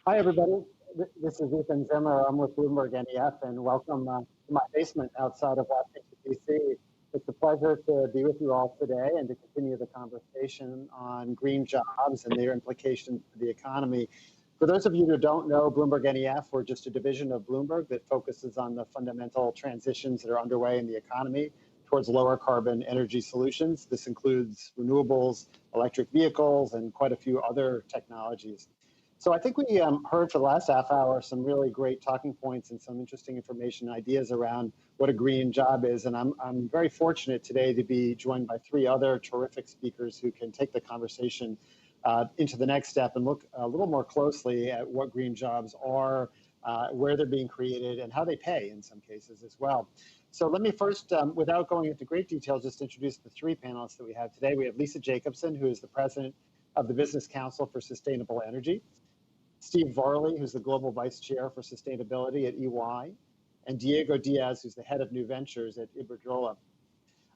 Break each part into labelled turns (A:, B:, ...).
A: Hi, everybody. This is Ethan Zimmer. I'm with BloombergNEF, and welcome to my basement outside of Washington, D.C. It's a pleasure to be with you all today and to continue the conversation on green jobs and their implications for the economy. For those of you who don't know, BloombergNEF, we're just a division of Bloomberg that focuses on the fundamental transitions that are underway in the economy towards lower carbon energy solutions. This includes renewables, electric vehicles, and quite a few other technologies. So I think we heard for the last half hour some really great talking points and some interesting information, ideas around what a green job is. And I'm very fortunate today to be joined by three other terrific speakers who can take the conversation into the next step and look a little more closely at what green jobs are, where they're being created, and how they pay in some cases as well. So let me first, without going into great detail, just introduce the three panelists that we have today. We have Lisa Jacobson, who is the president of the Business Council for Sustainable Energy. Steve Varley, who's the Global Vice Chair for Sustainability at EY, and Diego Diaz, who's the Head of New Ventures at Iberdrola.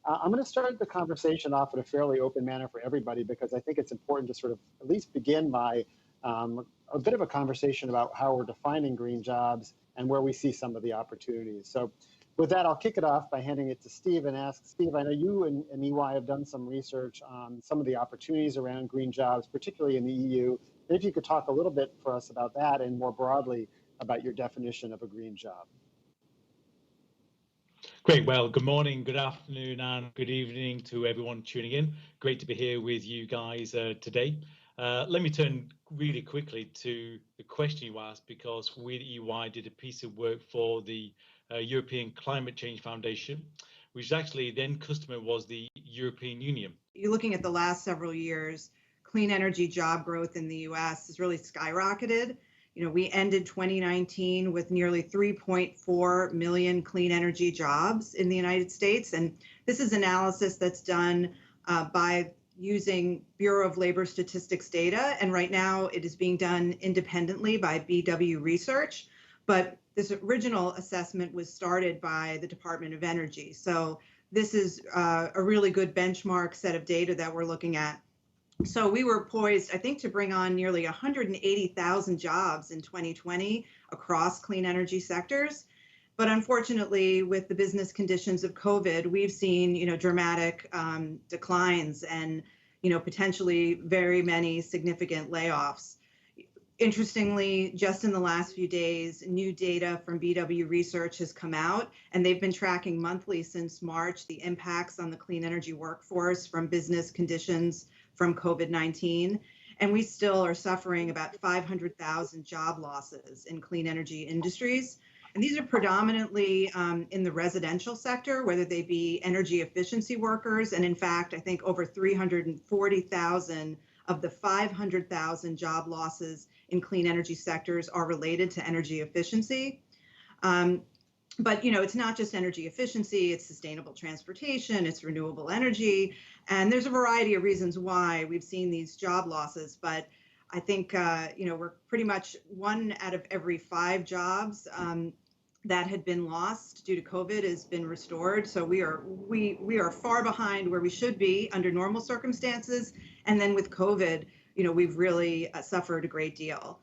A: I'm going to start the conversation off in a fairly open manner for everybody because I think it's important to sort of at least begin by a bit of a conversation about how we're defining green jobs and where we see some of the opportunities. So with that, I'll kick it off by handing it to Steve and ask, Steve, I know you and EY have done some research on some of the opportunities around green jobs, particularly in the EU. If you could talk a little bit for us about that and more broadly about your definition of a green job.
B: Great. Well, good morning, good afternoon, and good evening to everyone tuning in. Great to be here with you guys today. Let me turn really quickly to the question you asked, because we at EY did a piece of work for the European Climate Change Foundation, which actually then customer was the European Union.
C: You're looking at the last several years, clean energy job growth in the US has really skyrocketed. You know, we ended 2019 with nearly 3.4 million clean energy jobs in the United States. And this is analysis that's done by using Bureau of Labor Statistics data. And right now it is being done independently by BW Research. But this original assessment was started by the Department of Energy. So this is a really good benchmark set of data that we're looking at. So we were poised, I think, to bring on nearly 180,000 jobs in 2020 across clean energy sectors. But unfortunately, with the business conditions of COVID, we've seen, dramatic declines and, potentially very many significant layoffs. Interestingly, just in the last few days, new data from BW Research has come out, and they've been tracking monthly since March the impacts on the clean energy workforce from business conditions from COVID-19. And we still are suffering about 500,000 job losses in clean energy industries. And these are predominantly in the residential sector, whether they be energy efficiency workers. And in fact, I think over 340,000 of the 500,000 job losses in clean energy sectors are related to energy efficiency. But, it's not just energy efficiency, it's sustainable transportation, it's renewable energy. And there's a variety of reasons why we've seen these job losses. But I think, we're pretty much 1 out of every 5 jobs that had been lost due to COVID has been restored. So we are far behind where we should be under normal circumstances. And then with COVID, we've really suffered a great deal.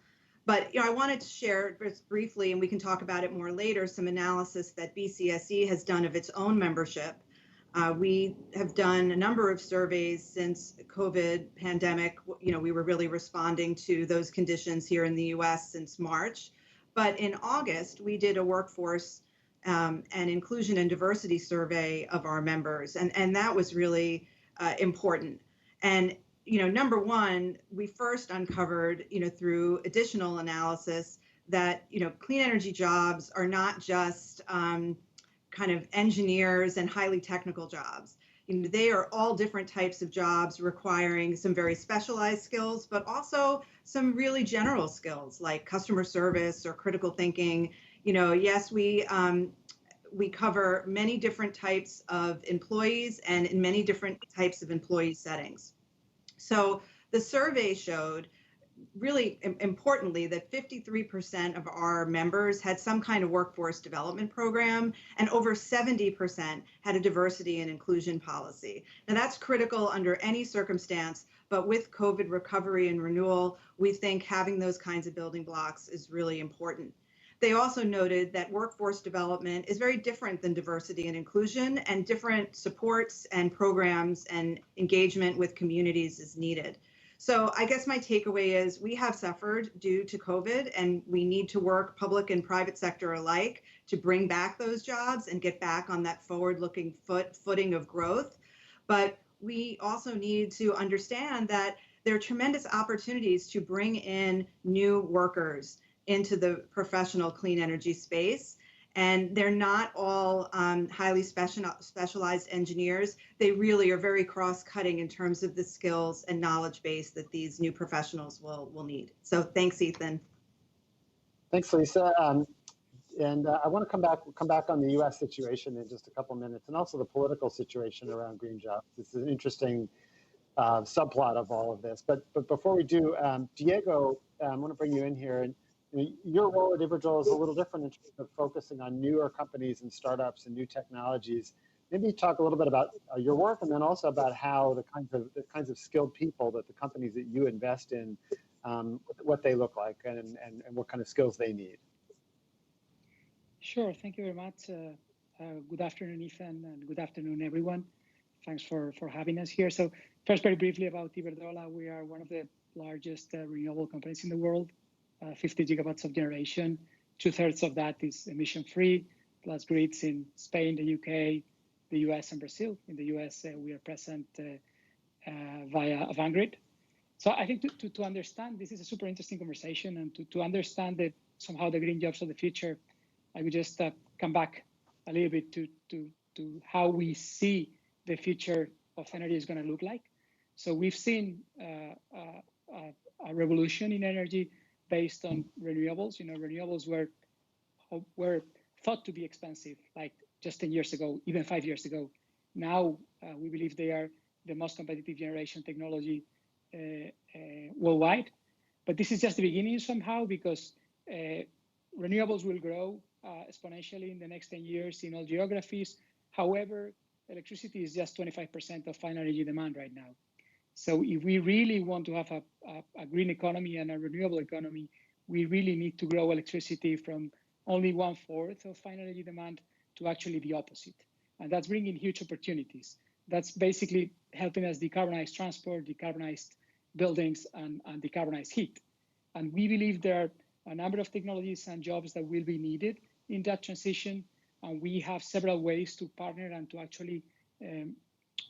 C: But I wanted to share just briefly, and we can talk about it more later, some analysis that BCSE has done of its own membership. We have done a number of surveys since COVID pandemic. We were really responding to those conditions here in the US since March. But in August, we did a workforce and inclusion and diversity survey of our members. And that was really important. And number one, we first uncovered, through additional analysis that, clean energy jobs are not just kind of engineers and highly technical jobs. They are all different types of jobs requiring some very specialized skills, but also some really general skills like customer service or critical thinking. Yes, we cover many different types of employees and in many different types of employee settings. So the survey showed, really importantly, that 53% of our members had some kind of workforce development program, and over 70% had a diversity and inclusion policy. Now that's critical under any circumstance, But with COVID recovery and renewal, we think having those kinds of building blocks is really important. They also noted that workforce development is very different than diversity and inclusion, and different supports and programs and engagement with communities is needed. So I guess my takeaway is we have suffered due to COVID, and we need to work, public and private sector alike, to bring back those jobs and get back on that forward-looking footing of growth. But we also need to understand that there are tremendous opportunities to bring in new workers into the professional clean energy space. And they're not all highly specialized engineers. They really are very cross-cutting in terms of the skills and knowledge base that these new professionals will need. So thanks, Ethan.
A: Thanks, Lisa. And I want to come back on the U.S. situation in just a couple of minutes, and also the political situation around green jobs. This is an interesting subplot of all of this. But before we do, Diego, I want to bring you in here. And your role at Iberdrola is a little different in terms of focusing on newer companies and startups and new technologies. Maybe talk a little bit about your work, and then also about how the kinds of skilled people that the companies that you invest in, what they look like, and what kind of skills they need.
D: Sure. Thank you very much. Good afternoon, Ethan, and good afternoon, everyone. Thanks for having us here. So first, very briefly about Iberdrola. We are one of the largest renewable companies in the world, 50 gigawatts of generation. 2/3 of that is emission-free, plus grids in Spain, the UK, the US, and Brazil. In the US, we are present via Avangrid. So I think to understand, this is a super interesting conversation, and to understand that somehow the green jobs of the future, I would just come back a little bit to how we see the future of energy is going to look like. So we've seen a revolution in energy based on renewables. Renewables were thought to be expensive, like just 10 years ago, even 5 years ago. Now we believe they are the most competitive generation technology worldwide. But this is just the beginning somehow, because renewables will grow exponentially in the next 10 years in all geographies. However, electricity is just 25% of final energy demand right now. So if we really want to have a green economy and a renewable economy, we really need to grow electricity from only 1/4 of final energy demand to actually the opposite. And that's bringing huge opportunities. That's basically helping us decarbonize transport, decarbonize buildings, and decarbonize heat. And we believe there are a number of technologies and jobs that will be needed in that transition. And we have several ways to partner and to actually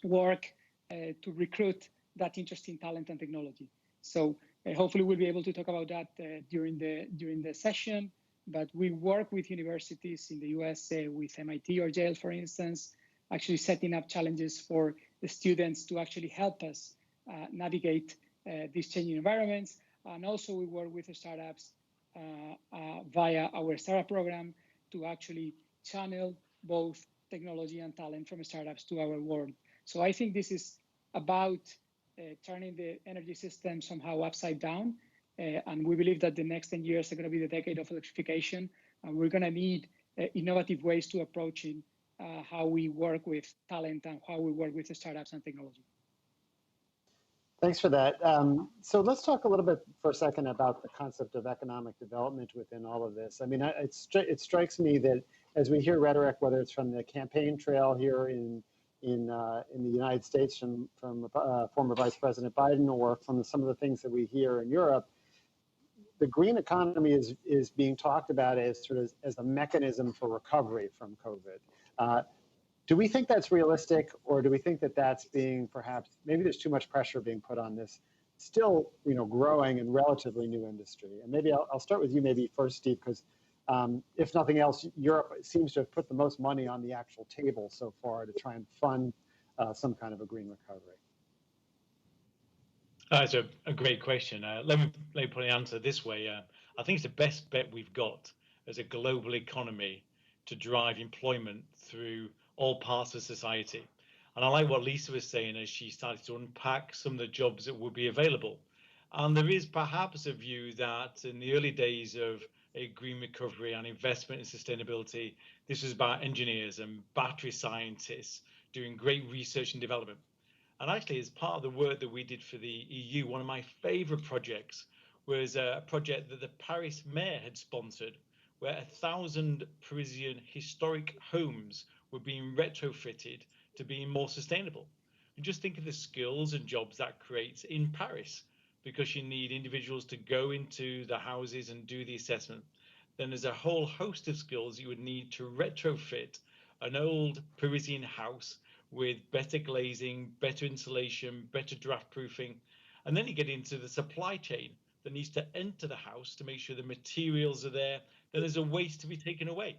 D: work to recruit that interesting talent and technology. So hopefully we'll be able to talk about that during the session. But we work with universities in the US, with MIT or Yale, for instance, actually setting up challenges for the students to actually help us navigate these changing environments. And also we work with the startups via our startup program to actually channel both technology and talent from startups to our world. So I think this is about turning the energy system somehow upside down. And we believe that the next 10 years are going to be the decade of electrification. And we're going to need innovative ways to approaching how we work with talent and how we work with the startups and technology.
A: Thanks for that. So let's talk a little bit for a second about the concept of economic development within all of this. I mean, it strikes me that as we hear rhetoric, whether it's from the campaign trail here in the United States from former Vice President Biden, or from some of the things that we hear in Europe, the green economy is being talked about as sort of as a mechanism for recovery from COVID. Do we think that's realistic, or do we think that that's being perhaps, maybe there's too much pressure being put on this still, growing and relatively new industry? And maybe I'll start with you maybe first, Steve, because if nothing else, Europe seems to have put the most money on the actual table so far to try and fund some kind of a green recovery.
B: That's a great question. Let me put the answer this way. I think it's the best bet we've got as a global economy to drive employment through all parts of society. And I like what Lisa was saying as she started to unpack some of the jobs that would be available. And there is perhaps a view that in the early days of a green recovery and investment in sustainability, this was about engineers and battery scientists doing great research and development. And actually, as part of the work that we did for the EU, one of my favorite projects was a project that the Paris mayor had sponsored, where 1,000 Parisian historic homes were being retrofitted to be more sustainable. And just think of the skills and jobs that creates in Paris, because you need individuals to go into the houses and do the assessment. Then there's a whole host of skills you would need to retrofit an old Parisian house with better glazing, better insulation, better draft proofing. And then you get into the supply chain that needs to enter the house to make sure the materials are there. Then there's a waste to be taken away.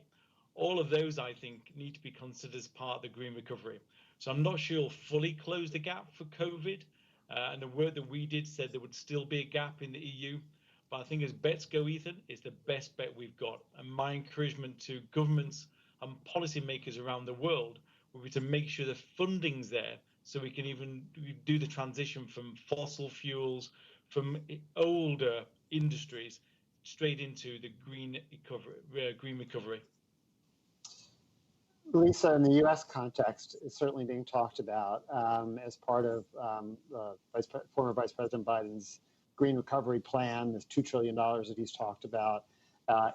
B: All of those, I think, need to be considered as part of the green recovery. So I'm not sure you'll fully close the gap for COVID. And the work that we did said there would still be a gap in the EU. But I think as bets go, Ethan, it's the best bet we've got. And my encouragement to governments and policymakers around the world will be to make sure the funding's there so we can even do the transition from fossil fuels, from older industries, straight into the green recovery.
A: Lisa, in the U.S. context, is certainly being talked about as part of former Vice President Biden's green recovery plan, this $2 trillion that he's talked about.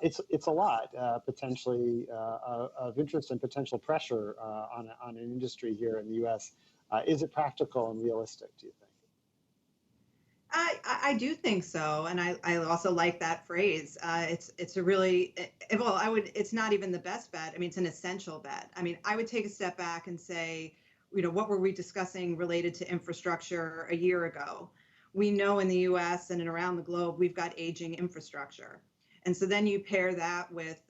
A: It's a lot, potentially, of interest and potential pressure on an industry here in the U.S. Is it practical and realistic, do you think?
C: I do think so, and I also like that phrase. It's a really, well, it's not even the best bet. I mean, it's an essential bet. I mean, I would take a step back and say, what were we discussing related to infrastructure a year ago? We know in the U.S. and around the globe, we've got aging infrastructure. And so then you pair that with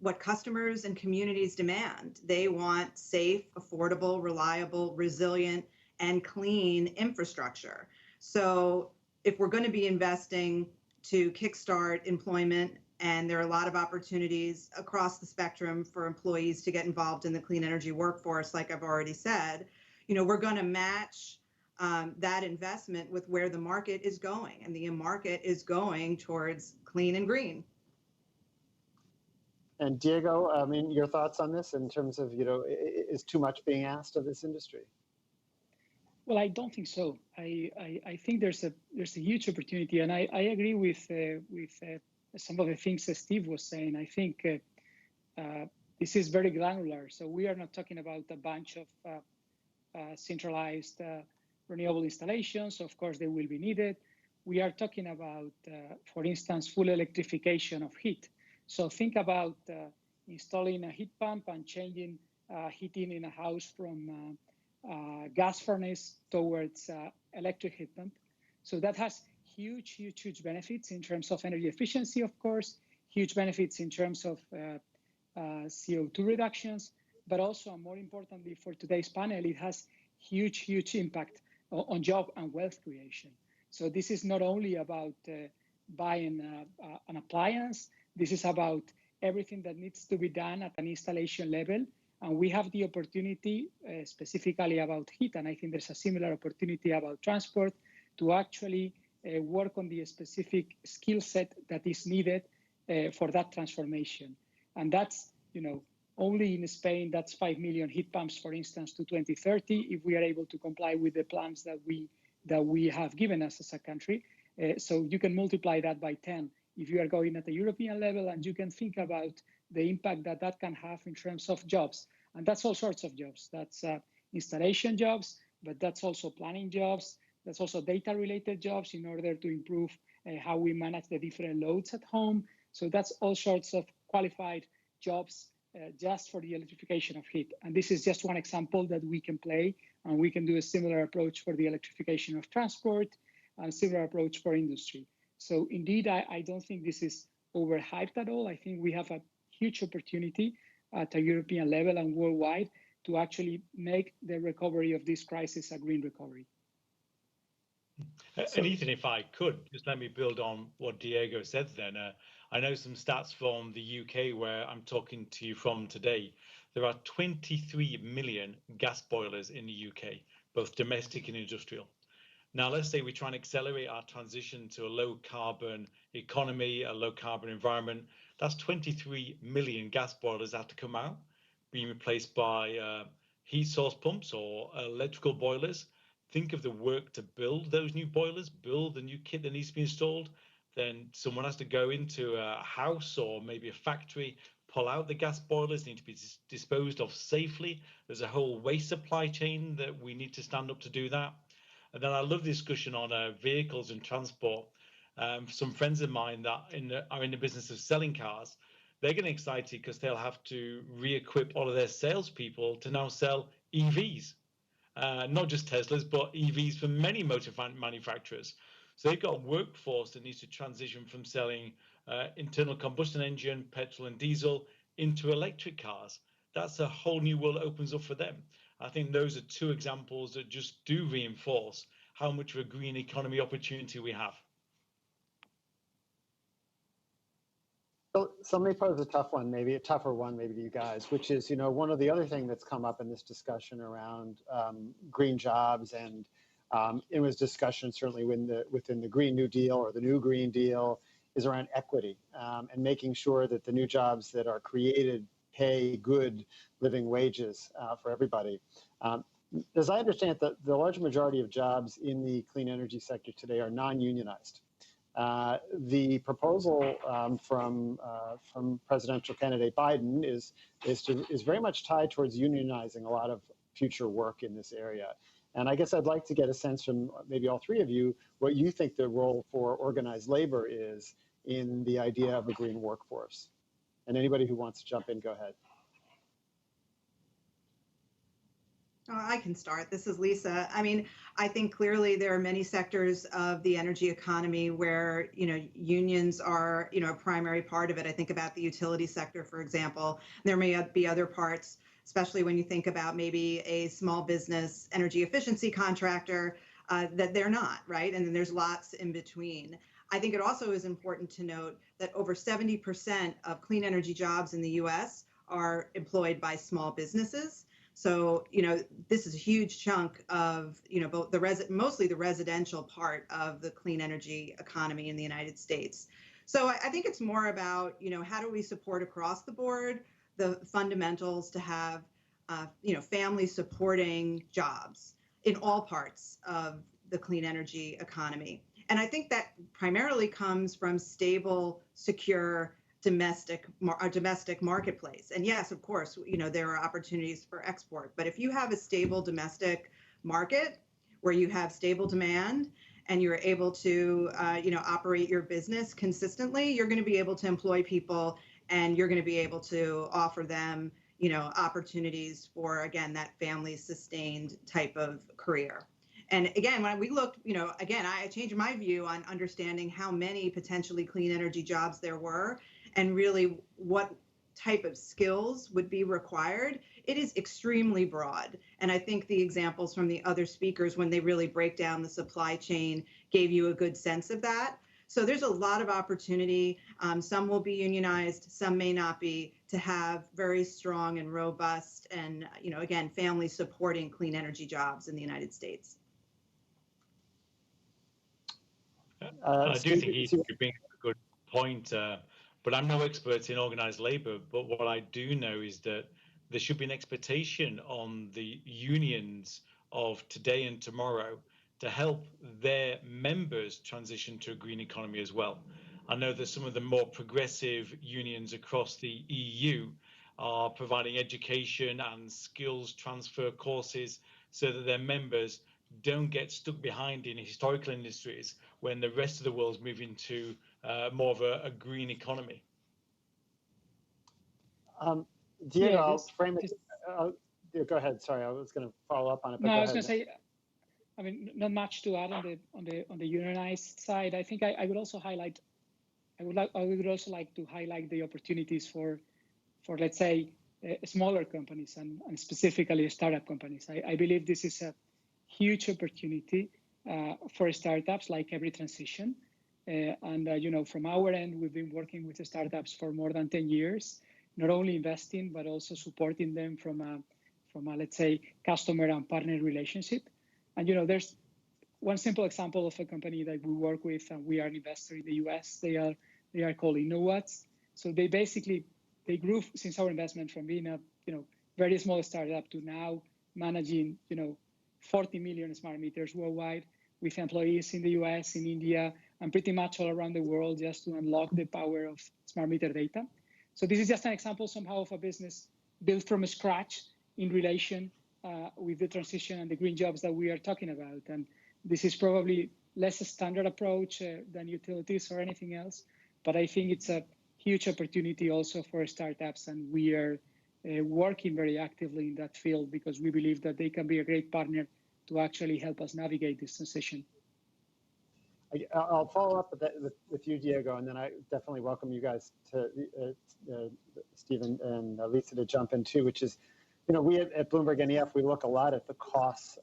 C: what customers and communities demand. They want safe, affordable, reliable, resilient, and clean infrastructure. So if we're going to be investing to kickstart employment, and there are a lot of opportunities across the spectrum for employees to get involved in the clean energy workforce, like I've already said, we're going to match that investment with where the market is going. And the market is going towards clean and green.
A: And Diego, I mean, your thoughts on this in terms of, is too much being asked of this industry?
D: Well, I don't think so. I think there's a huge opportunity, and I agree with some of the things that Steve was saying. I think this is very granular. So we are not talking about a bunch of centralized renewable installations. Of course, they will be needed. We are talking about, for instance, full electrification of heat. So think about installing a heat pump and changing heating in a house from gas furnace towards electric heat pump. So that has huge benefits in terms of energy efficiency, of course, huge benefits in terms of CO2 reductions, but also, and more importantly for today's panel, it has huge impact on job and wealth creation. So this is not only about buying an appliance, this is about everything that needs to be done at an installation level. And we have the opportunity, specifically about heat, and I think there's a similar opportunity about transport, to actually work on the specific skill set that is needed for that transformation. And that's, only in Spain, that's 5 million heat pumps, for instance, to 2030, if we are able to comply with the plans that we have given us as a country. So you can multiply that by 10 if you are going at the European level, and you can think about the impact that can have in terms of jobs. And that's all sorts of jobs. That's installation jobs, but that's also planning jobs. That's also data-related jobs in order to improve how we manage the different loads at home. So that's all sorts of qualified jobs just for the electrification of heat. And this is just one example that we can play, and we can do a similar approach for the electrification of transport and a similar approach for industry. So indeed, I don't think this is overhyped at all. I think we have a huge opportunity at a European level and worldwide to actually make the recovery of this crisis a green recovery.
B: And Ethan, if I could, just let me build on what Diego said then. I know some stats from the UK where I'm talking to you from today. There are 23 million gas boilers in the UK, both domestic and industrial. Now, let's say we try and accelerate our transition to a low carbon economy, a low carbon environment. That's 23 million gas boilers that have to come out, being replaced by heat source pumps or electrical boilers. think of the work to build those new boilers, build the new kit that needs to be installed, then someone has to go into a house or maybe a factory, pull out the gas boilers, need to be disposed of safely. There's a whole waste supply chain that we need to stand up to do that. And then I love the discussion on vehicles and transport. Some friends of mine that are in the business of selling cars, they're getting excited because they'll have to re-equip all of their salespeople to now sell EVs. Not just Teslas, but EVs from many motor manufacturers. So they've got a workforce that needs to transition from selling internal combustion engine, petrol and diesel into electric cars. That's a whole new world that opens up for them. I think those are two examples that just do reinforce how much of a green economy opportunity we have.
A: So let me pose a tough one, maybe a tougher one, maybe to you guys, which is, one of the other things that's come up in this discussion around green jobs, and it was discussion certainly within the Green New Deal or the New Green Deal, is around equity and making sure that the new jobs that are created pay good living wages for everybody. As I understand it, the large majority of jobs in the clean energy sector today are non-unionized. The proposal from presidential candidate Biden is very much tied towards unionizing a lot of future work in this area. And I guess I'd like to get a sense from maybe all three of you what you think the role for organized labor is in the idea of a green workforce. And anybody who wants to jump in, go ahead.
C: I can start. This is Lisa. I mean, I think clearly there are many sectors of the energy economy where, unions are, a primary part of it. I think about the utility sector, for example. There may be other parts, especially when you think about maybe a small business energy efficiency contractor, that they're not, right? And then there's lots in between. I think it also is important to note that over 70% of clean energy jobs in the US are employed by small businesses. So, this is a huge chunk of, both mostly the residential part of the clean energy economy in the United States. So I think it's more about, how do we support across the board the fundamentals to have, family supporting jobs in all parts of the clean energy economy. And I think that primarily comes from stable, secure, domestic marketplace. And yes, of course, there are opportunities for export, but if you have a stable domestic market where you have stable demand and you're able to, operate your business consistently, you're going to be able to employ people and you're going to be able to offer them, opportunities for, again, that family sustained type of career. And again, when we looked, I changed my view on understanding how many potentially clean energy jobs there were and really what type of skills would be required. It is extremely broad. And I think the examples from the other speakers, when they really break down the supply chain, gave you a good sense of that. So there's a lot of opportunity. Some will be unionized, some may not be, to have very strong and robust and, again, family supporting clean energy jobs in the United States.
B: I do think you bring up a good point, but I'm no expert in organized labor. But what I do know is that there should be an expectation on the unions of today and tomorrow to help their members transition to a green economy as well. I know that some of the more progressive unions across the EU are providing education and skills transfer courses so that their members don't get stuck behind in historical industries when the rest of the world's moving to more of a green economy.
A: Diego, I'll frame it. Go ahead. Sorry, I was going to follow up on it. But
D: no, I was going to say, I mean, not much to add on the unionized side. I think I would also highlight. I would also like to highlight the opportunities for let's say smaller companies and specifically startup companies. I believe this is a huge opportunity for startups, like every transition. From our end, we've been working with the startups for more than 10 years, not only investing, but also supporting them from a let's say, customer and partner relationship. And, there's one simple example of a company that we work with, and we are an investor in the US. They are called InnoWatts. So they grew since our investment from being a, very small startup to now managing, 40 million smart meters worldwide, with employees in the US, in India, and pretty much all around the world, just to unlock the power of smart meter data. So this is just an example somehow of a business built from scratch in relation with the transition and the green jobs that we are talking about. And this is probably less a standard approach than utilities or anything else, but I think it's a huge opportunity also for startups, and we are working very actively in that field because we believe that they can be a great partner to actually help us navigate this transition.
A: I'll follow up with you, Diego, and then I definitely welcome you guys to Stephen and Lisa to jump in too, which is, we at BloombergNEF, we look a lot at the cost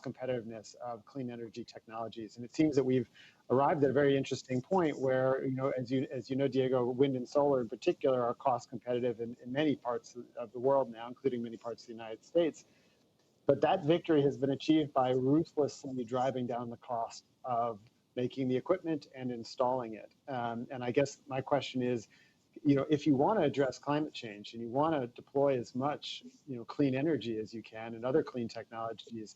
A: competitiveness of clean energy technologies. And it seems that we've arrived at a very interesting point where, as you know, Diego, wind and solar in particular are cost competitive in many parts of the world now, including many parts of the United States. But that victory has been achieved by ruthlessly driving down the cost of making the equipment and installing it. And I guess my question is, if you want to address climate change and you want to deploy as much, clean energy as you can and other clean technologies,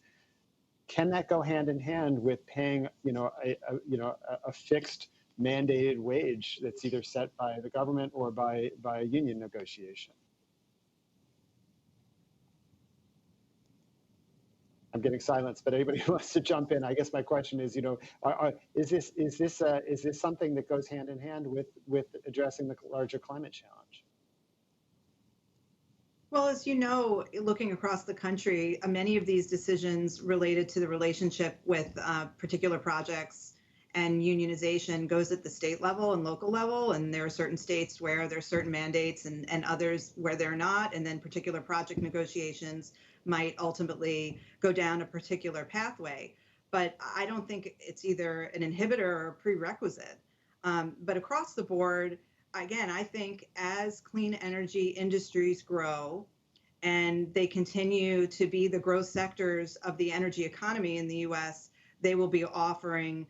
A: can that go hand in hand with paying, a fixed mandated wage that's either set by the government or by a union negotiation? I'm getting silence, but anybody who wants to jump in, I guess my question is, is this something that goes hand in hand with addressing the larger climate challenge?
C: Well, as you know, looking across the country, many of these decisions related to the relationship with particular projects and unionization goes at the state level and local level. And there are certain states where there's certain mandates and others where they're not. And then particular project negotiations might ultimately go down a particular pathway. But I don't think it's either an inhibitor or a prerequisite. But across the board, again, I think as clean energy industries grow and they continue to be the growth sectors of the energy economy in the US, they will be offering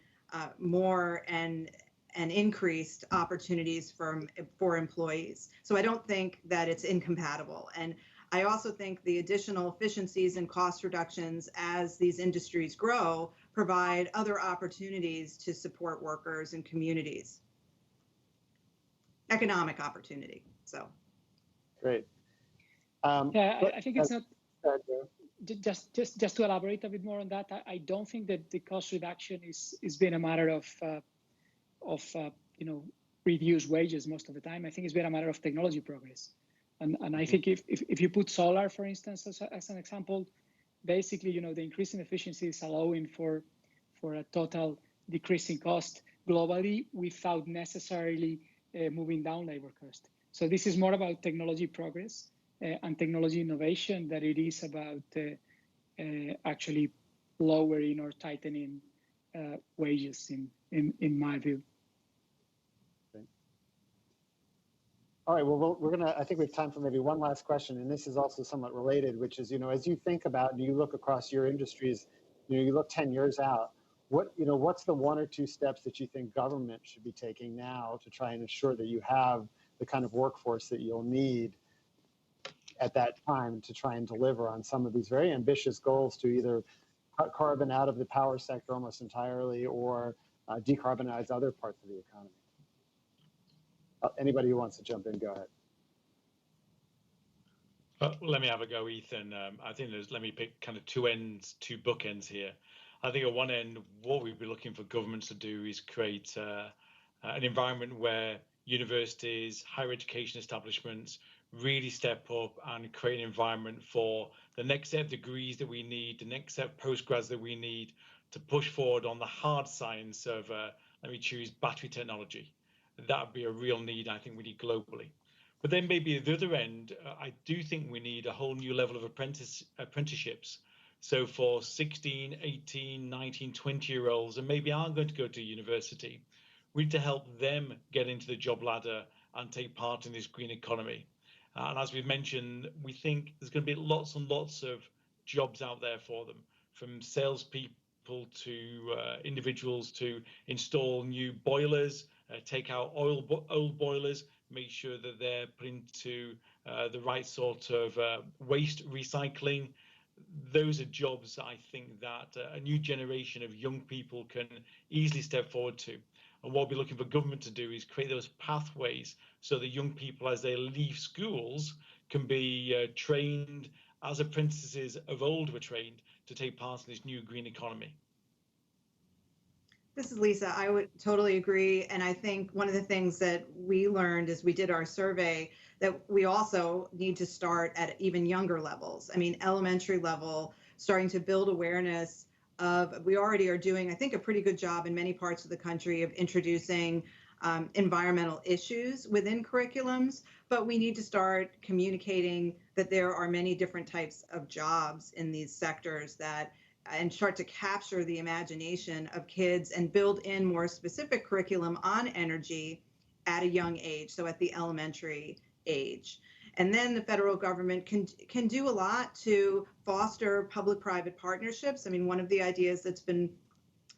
C: more and increased opportunities for employees. So I don't think that it's incompatible. And I also think the additional efficiencies and cost reductions as these industries grow provide other opportunities to support workers and communities. Economic opportunity. So
A: great.
D: I think it's not just to elaborate a bit more on that. I don't think that the cost reduction is been a matter of reduced wages most of the time. I think it's been a matter of technology progress. And I think if you put solar, for instance, as an example, basically, the increase in efficiency is allowing for a total decrease in cost globally without necessarily moving down labor cost. So this is more about technology progress and technology innovation than it is about actually lowering or tightening wages, in my view.
A: All right, well, I think we have time for maybe one last question, and this is also somewhat related, which is, as you think about, you look across your industries, you look 10 years out, what's the one or two steps that you think government should be taking now to try and ensure that you have the kind of workforce that you'll need at that time to try and deliver on some of these very ambitious goals to either cut carbon out of the power sector almost entirely or decarbonize other parts of the economy? Anybody who wants to jump in, go ahead.
B: Let me have a go, Ethan. I think let me pick kind of two bookends here. I think at one end, what we'd be looking for governments to do is create an environment where universities, higher education establishments really step up and create an environment for the next set of degrees that we need, the next set of postgrads that we need to push forward on the hard science of, let me choose, battery technology. That would be a real need, I think we need globally. But then maybe at the other end, I do think we need a whole new level of apprenticeships. So for 16, 18, 19, 20-year-olds, and maybe aren't going to go to university, we need to help them get into the job ladder and take part in this green economy. And as we've mentioned, we think there's going to be lots and lots of jobs out there for them, from salespeople to individuals to install new boilers, take out old boilers, make sure that they're put into the right sort of waste recycling. those are jobs I think that a new generation of young people can easily step forward to. And what we're looking for government to do is create those pathways so that young people, as they leave schools, can be trained as apprentices of old were trained to take part in this new green economy.
C: This is Lisa. I would totally agree. And I think one of the things that we learned as we did our survey, that we also need to start at even younger levels. I mean, elementary level, starting to build awareness of, we already are doing, I think, a pretty good job in many parts of the country of introducing environmental issues within curriculums, but we need to start communicating that there are many different types of jobs in these sectors that, and start to capture the imagination of kids and build in more specific curriculum on energy at a young age, so at the elementary age. And then the federal government can do a lot to foster public-private partnerships. I mean, one of the ideas that's been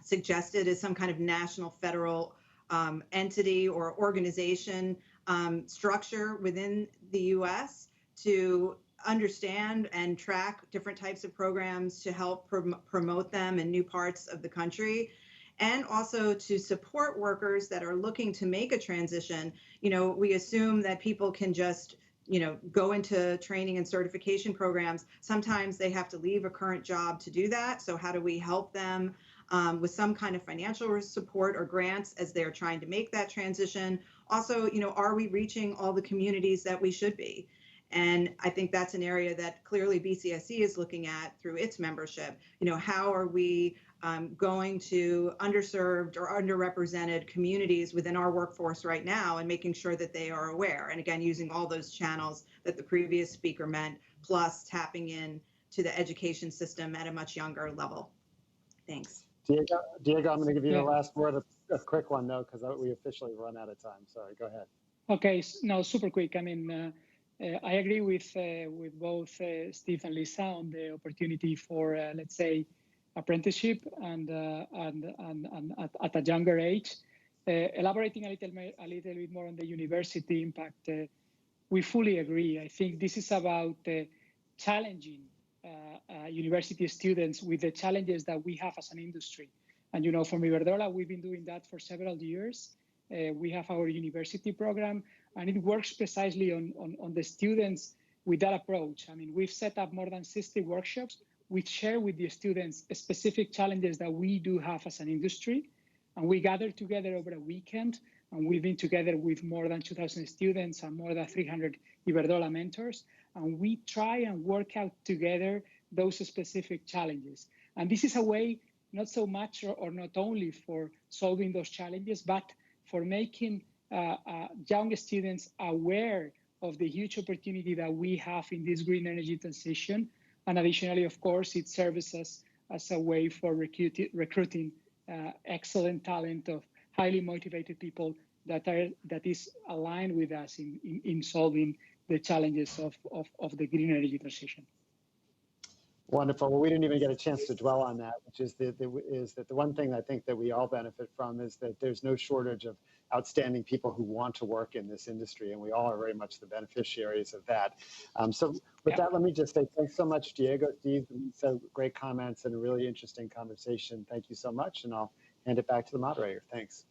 C: suggested is some kind of national federal entity or organization structure within the US to understand and track different types of programs to help promote them in new parts of the country, and also to support workers that are looking to make a transition. You know, we assume that people can just, you know, go into training and certification programs. Sometimes they have to leave a current job to do that. So how do we help them with some kind of financial support or grants as they're trying to make that transition? Also, you know, are we reaching all the communities that we should be? And I think that's an area that clearly BCSC is looking at through its membership. You know, how are we going to underserved or underrepresented communities within our workforce right now, and making sure that they are aware? And again, using all those channels that the previous speaker meant, plus tapping in to the education system at a much younger level. Thanks.
A: Diego, I'm going to give you the last word, a quick one though, because we officially run out of time. Sorry, go ahead.
D: Okay, no, super quick. I mean, I agree with both Steve and Lisa on the opportunity for, let's say, apprenticeship and at a younger age. Elaborating a little bit more on the university impact, we fully agree. I think this is about challenging university students with the challenges that we have as an industry. And, you know, from Iberdrola, we've been doing that for several years. We have our university program, and it works precisely on the students with that approach. I mean, we've set up more than 60 workshops. We share with the students specific challenges that we do have as an industry, and we gather together over a weekend, and we've been together with more than 2,000 students and more than 300 Iberdrola mentors, and we try and work out together those specific challenges. And this is a way not so much or not only for solving those challenges, but for making young students aware of the huge opportunity that we have in this green energy transition. And additionally, of course, it serves us as a way for recruiting excellent talent of highly motivated people that is aligned with us in solving the challenges of the green energy transition.
A: Wonderful. Well, we didn't even get a chance to dwell on that, which is that the one thing I think that we all benefit from is that there's no shortage of outstanding people who want to work in this industry, and we all are very much the beneficiaries of that. So with that, let me just say thanks so much, Diego, Steve, so great comments and a really interesting conversation. Thank you so much, and I'll hand it back to the moderator. Thanks.